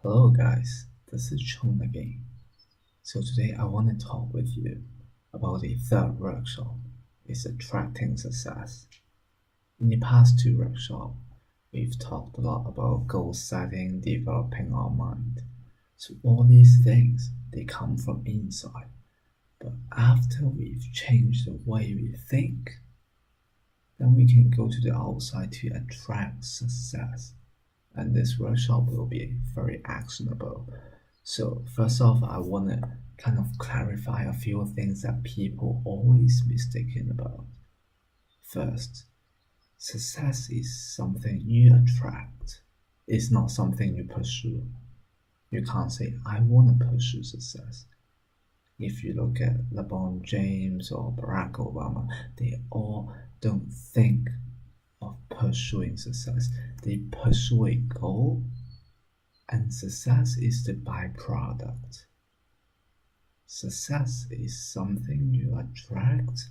Hello guys, this is Chung again. So today I want to talk with you about the third workshop. It's attracting success. In the past two workshops, we've talked a lot about goal setting, developing our mind. So all these things, they come from inside. But after we've changed the way we think, then we can go to the outside to attract success. And this workshop will be very actionable. So first off, I want to kind of clarify a few things that people always mistaken about. First, success is something you attract. It's not something you pursue. You can't say, I want to pursue success. If you look at LeBron James or Barack Obama, they all don't think of pursuing success. They pursue a goal, and success is the byproduct. Success is something you attract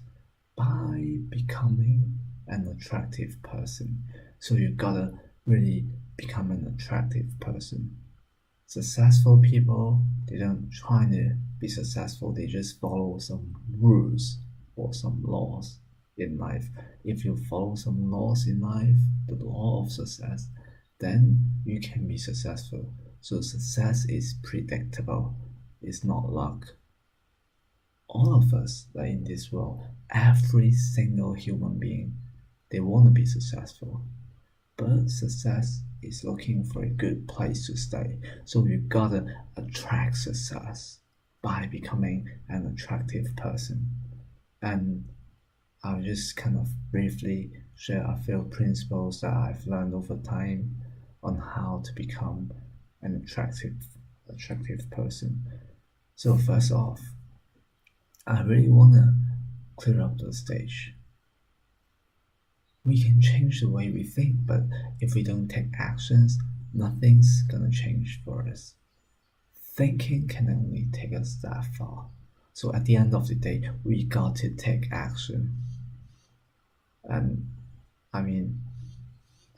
by becoming an attractive person. So you gotta really become an attractive person. Successful people, they don't try to be successful, they just follow some rules or some laws in life. If you follow some laws in life, the law of success, then you can be successful. So success is predictable, it's not luck. All of us that in this world, every single human being, they want to be successful. But success is looking for a good place to stay. So you gotta attract success by becoming an attractive person. And I'll just kind of briefly share a few principles that I've learned over time on how to become an attractive person. So first off, I really want to clear up the stage. We can change the way we think, but if we don't take actions, nothing's gonna change for us. Thinking can only take us that far. So at the end of the day, we got to take action. And I mean,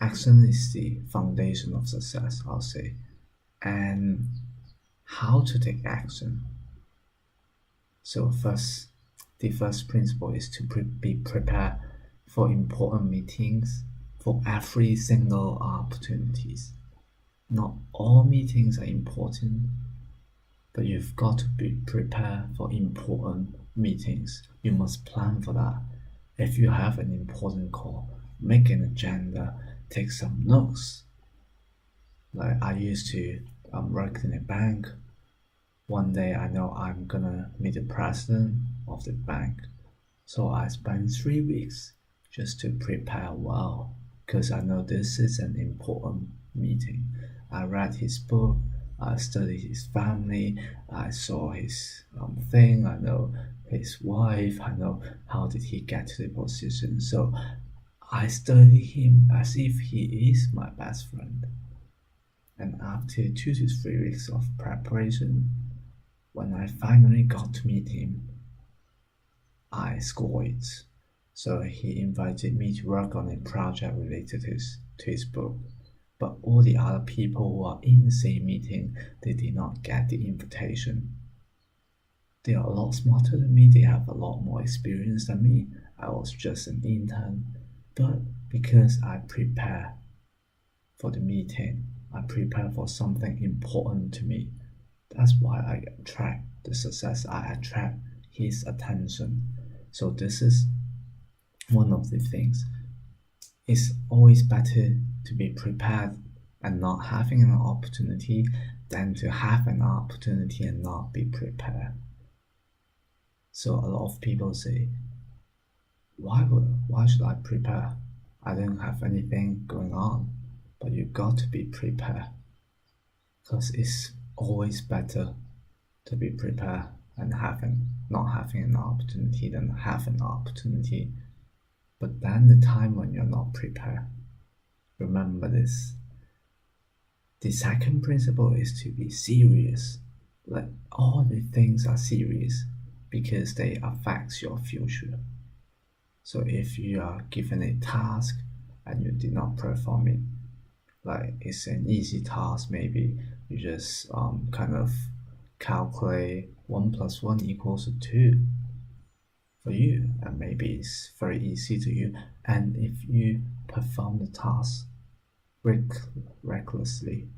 action is the foundation of success, I'll say. And how to take action? So the first principle is to be prepared for important meetings, for every single opportunities. Not all meetings are important, but you've got to be prepared for important meetings. You must plan for that. If you have an important call, make an agenda, take some notes. Like I used to work in a bank. One day I know I'm gonna meet the president of the bank. So I spent 3 weeks just to prepare well, because I know this is an important meeting. I read his book, I studied his family, I saw his thing, I know his wife, I know how did he get to the position. So I study him as if he is my best friend. And after 2 to 3 weeks of preparation, when I finally got to meet him, I scored it. So he invited me to work on a project related to his book. But all the other people who are in the same meeting, they did not get the invitation. They are a lot smarter than me, they have a lot more experience than me. I was just an intern. But because I prepare for the meeting, I prepare for something important to me, that's why I attract the success, I attract his attention. So this is one of the things. It's always better to be prepared and not having an opportunity than to have an opportunity and not be prepared. So a lot of people say, why should I prepare? I don't have anything going on. But you got to be prepared, because it's always better to be prepared and not having an opportunity than have an opportunity. But then the time when you're not prepared, remember this. The second principle is to be serious. Like all the things are serious because they affect your future. So if you are given a task and you did not perform it, Like it's an easy task. Maybe you just kind of calculate 1 + 1 = 2 for you, and maybe it's very easy to you. And if you perform the task recklessly,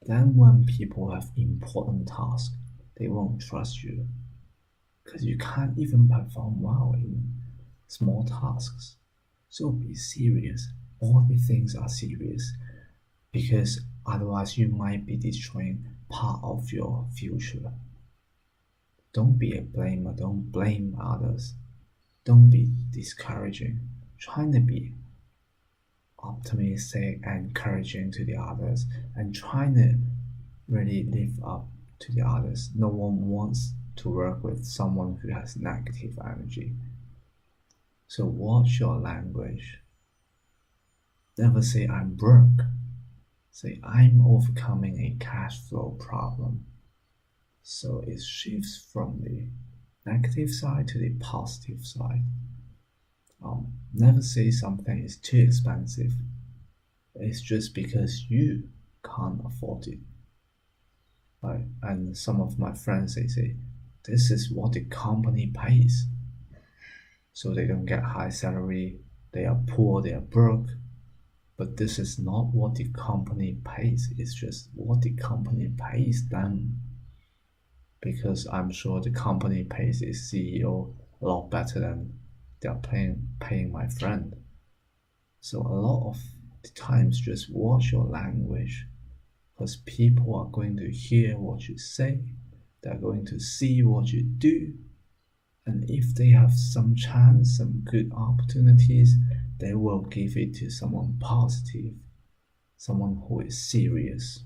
then when people have important tasks, they won't trust you because you can't even perform well in small tasks. So be serious. All the things are serious because otherwise you might be destroying part of your future. Don't be a blamer, don't blame others. Don't be discouraging. Trying to be optimistic and encouraging to the others and trying to really live up to the others. No one wants to work with someone who has negative energy. So watch your language. Never say I'm broke. Say I'm overcoming a cash flow problem. So it shifts from the negative side to the positive side. Never say something is too expensive. It's just because you can't afford it. Right? And some of my friends, they say, this is what the company pays. So they don't get high salary, they are poor, they are broke. But this is not what the company pays. It's just what the company pays them. Because I'm sure the company pays its CEO a lot better than they are paying my friend. So a lot of the times, just watch your language, because people are going to hear what you say, they're going to see what you do, and if they have some chance, some good opportunities, they will give it to someone positive, someone who is serious.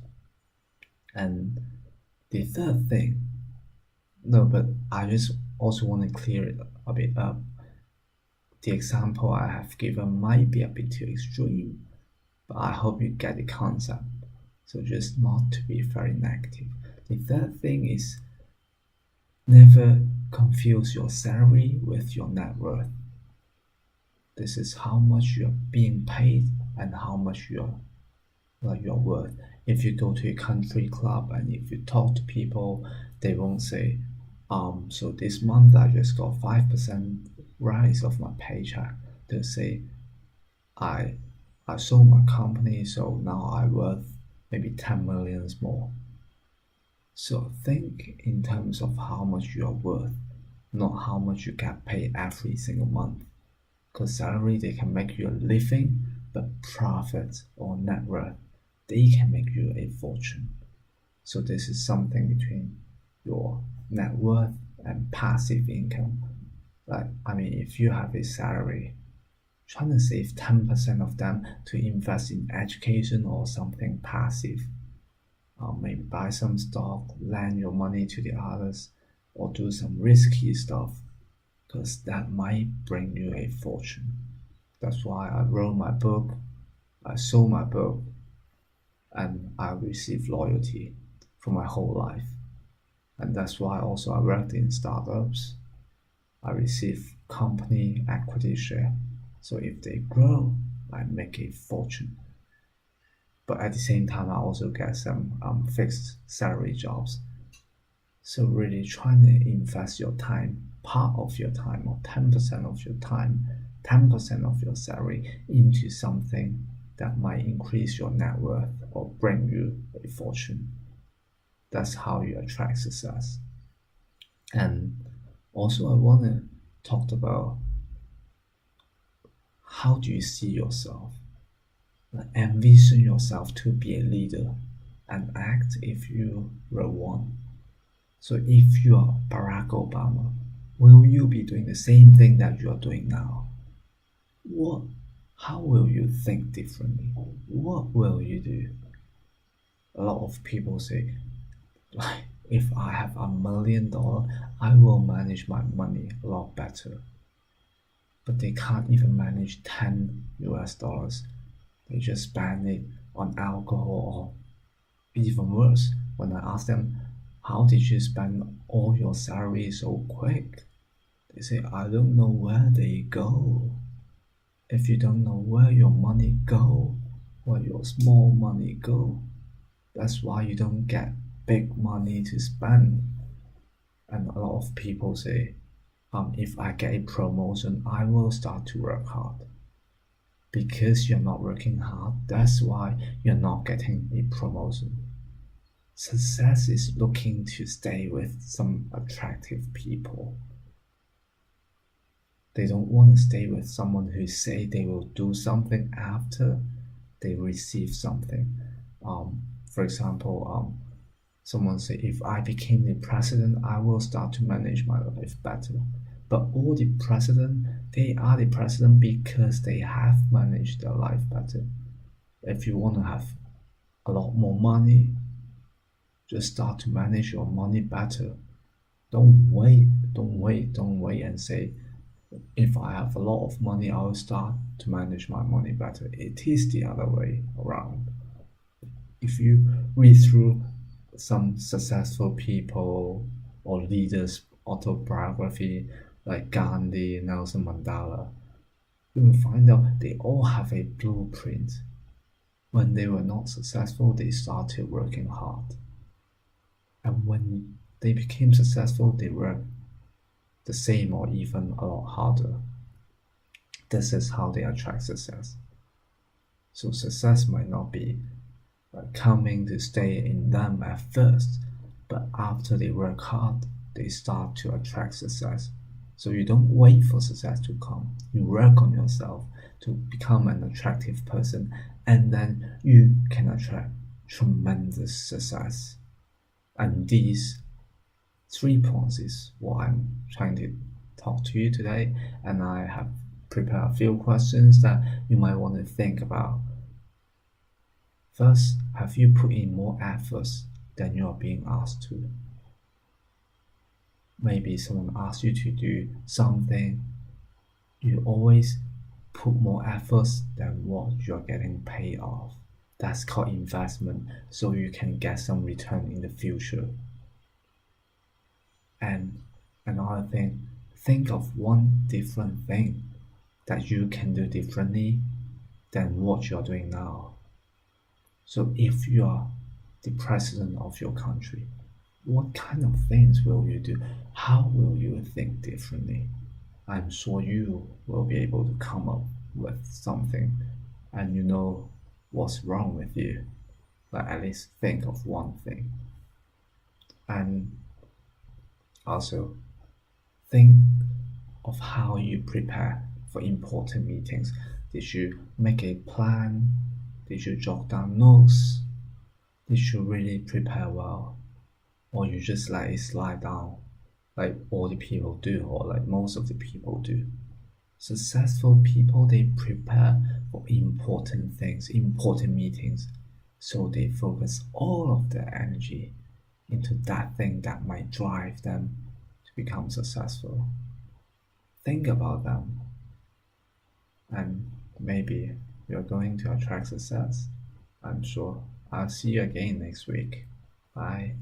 And the third thing, no, but I just also want to clear it a bit up. The example I have given might be a bit too extreme, but I hope you get the concept. So just not to be very negative. The third thing is never confuse your salary with your net worth. This is how much you're being paid and how much you're worth. If you go to a country club and if you talk to people, they won't say, so this month I just got 5% rise of my paycheck. They'll say, I sold my company, so now I'm worth maybe 10 millions more. So think in terms of how much you are worth, not how much you get paid every single month. Because salary, they can make you a living, but profit or net worth, they can make you a fortune. So this is something between your net worth and passive income. Like, if you have a salary, trying to save 10% of them to invest in education or something passive. Maybe buy some stock, lend your money to the others, or do some risky stuff, because that might bring you a fortune. That's why I wrote my book, I sold my book, and I received loyalty for my whole life. And that's why also I worked in startups. I receive company equity share. So if they grow, I make a fortune. But at the same time, I also get some fixed salary jobs. So really trying to invest your time, part of your time or 10% of your time, 10% of your salary into something that might increase your net worth or bring you a fortune. That's how you attract success. And also I want to talk about how do you see yourself? Envision yourself to be a leader and act if you were one. So if you are Barack Obama, will you be doing the same thing that you are doing now? How will you think differently? What will you do? A lot of people say, if I have $1 million, I will manage my money a lot better. But they can't even manage $10. They just spend it on alcohol, or even worse, when I ask them, how did you spend all your salary so quick? They say, I don't know where they go. If you don't know where your money go, where your small money go. That's why you don't get big money to spend. And a lot of people say, if I get a promotion, I will start to work hard. Because you're not working hard, that's why you're not getting a promotion. Success is looking to stay with some attractive people. They don't want to stay with someone who say they will do something after they receive something. For example, someone say, if I became the president, I will start to manage my life better. But all the president, they are the president because they have managed their life better. If you want to have a lot more money, just start to manage your money better. Don't wait and say, if I have a lot of money, I will start to manage my money better. It is the other way around. If you read through some successful people or leaders' autobiography like Gandhi, Nelson Mandela, you will find out they all have a blueprint. When they were not successful, they started working hard. And when they became successful, they worked the same or even a lot harder. This is how they attract success. So success might not be coming to stay in them at first, but after they work hard, they start to attract success. So you don't wait for success to come. You work on yourself to become an attractive person, and then you can attract tremendous success. And these 3 points is what I'm trying to talk to you today, and I have prepared a few questions that you might want to think about. First, have you put in more efforts than you are being asked to? Maybe someone asks you to do something, you always put more efforts than what you're getting paid off. That's called investment, so you can get some return in the future. And another thing, think of one different thing that you can do differently than what you're doing now. So if you are the president of your country, what kind of things will you do? How will you think differently? I'm sure you will be able to come up with something, and you know what's wrong with you. But at least think of one thing. And also think of how you prepare for important meetings. Did you make a plan? Did you jot down notes? Did you really prepare well? Or you just let it slide down like all the people do, or like most of the people do? Successful people, they prepare for important things, important meetings, so they focus all of their energy into that thing that might drive them to become successful. Think about them, and maybe you're going to attract success. I'm sure. I'll see you again next week. Bye.